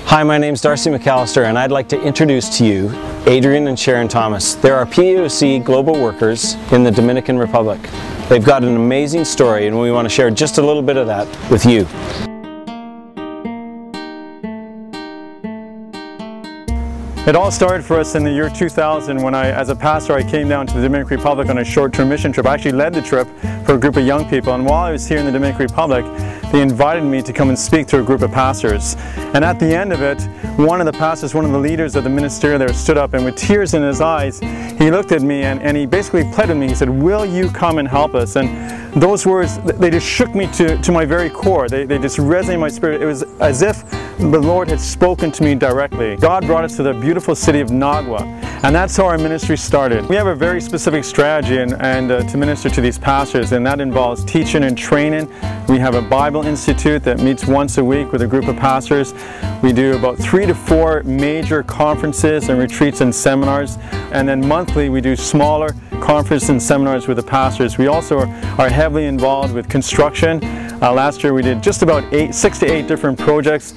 Hi, my name's Darcy McAllister, and I'd like to introduce to you Adrian and Sharon Thomas. They're our PAOC global workers in the Dominican Republic. They've got an amazing story, and we want to share just a little bit of that with you. It all started for us in the year 2000 when as a pastor, I came down to the Dominican Republic on a short-term mission trip. I actually led the trip for a group of young people, and while I was here in the Dominican Republic, they invited me to come and speak to a group of pastors. And at the end of it, one of the pastors, one of the leaders of the ministry there stood up, and with tears in his eyes, he looked at me and he basically pled with me. He said, "Will you come and help us?" And those words, they just shook me to my very core. They just resonated in my spirit. It was as if the Lord had spoken to me directly. God brought us to the beautiful city of Nagua, and that's how our ministry started. We have a very specific strategy to minister to these pastors, and that involves teaching and training. We have a Bible Institute that meets once a week with a group of pastors. We do about 3 to 4 major conferences and retreats and seminars, and then monthly we do smaller conferences and seminars with the pastors. We also are heavily involved with construction. Last year we did just about 6 to 8 different projects,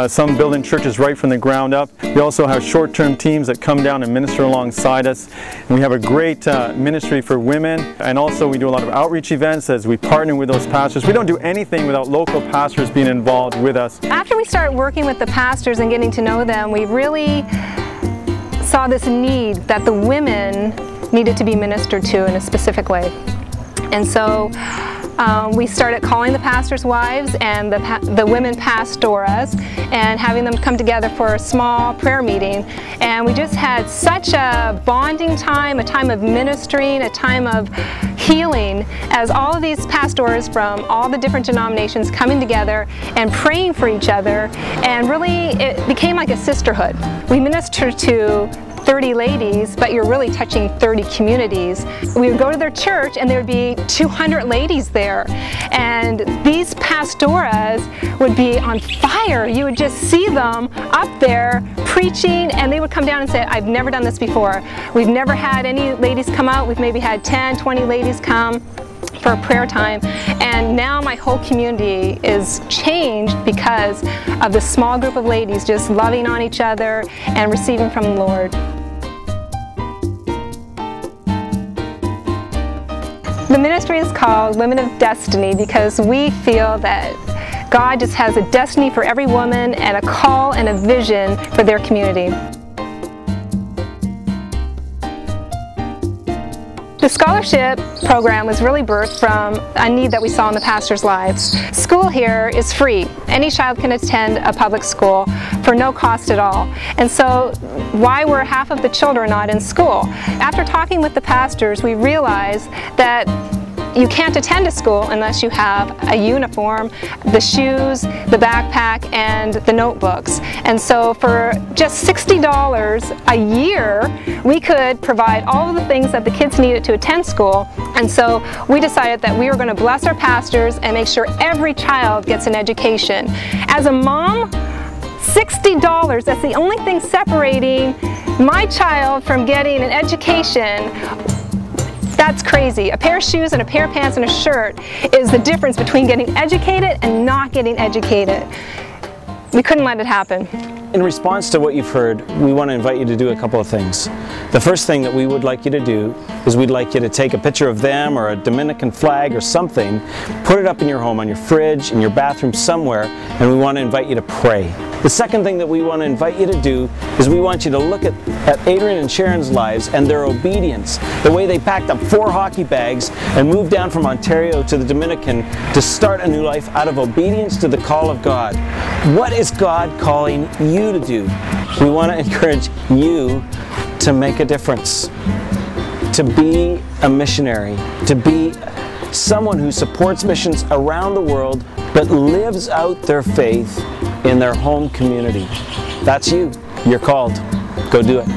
some building churches right from the ground up. We also have short-term teams that come down and minister alongside us. And we have a great ministry for women, and also we do a lot of outreach events as we partner with those pastors. We don't do anything without local pastors being involved with us. After we started working with the pastors and getting to know them, we really saw this need that the women needed to be ministered to in a specific way. And so we started calling the pastors' wives and the women pastoras and having them come together for a small prayer meeting. And we just had such a bonding time, a time of ministering, a time of healing, as all of these pastors from all the different denominations coming together and praying for each other. And really it became like a sisterhood. We ministered to 30 ladies, but you're really touching 30 communities. We would go to their church and there would be 200 ladies there. And these pastoras would be on fire. You would just see them up there preaching, and they would come down and say, "I've never done this before. We've never had any ladies come out. We've maybe had 10, 20 ladies come for a prayer time, and now my whole community is changed because of this small group of ladies just loving on each other and receiving from the Lord." The ministry is called Women of Destiny because we feel that God just has a destiny for every woman and a call and a vision for their community. The scholarship program was really birthed from a need that we saw in the pastors' lives. School here is free. Any child can attend a public school for no cost at all. And so why were half of the children not in school? After talking with the pastors, we realized that you can't attend a school unless you have a uniform, the shoes, the backpack, and the notebooks. And so for just $60 a year, we could provide all of the things that the kids needed to attend school. And so we decided that we were going to bless our pastors and make sure every child gets an education. As a mom, $60, that's the only thing separating my child from getting an education. That's crazy. A pair of shoes and a pair of pants and a shirt is the difference between getting educated and not getting educated. We couldn't let it happen. In response to what you've heard, we want to invite you to do a couple of things. The first thing that we would like you to do is we'd like you to take a picture of them or a Dominican flag or something, put it up in your home, on your fridge, in your bathroom, somewhere, and we want to invite you to pray. The second thing that we want to invite you to do is we want you to look at Adrian and Sharon's lives and their obedience, the way they packed up 4 hockey bags and moved down from Ontario to the Dominican to start a new life out of obedience to the call of God. What is God calling you to do? We want to encourage you to make a difference, to be a missionary, to be someone who supports missions around the world but lives out their faith in their home community. That's you. You're called. Go do it.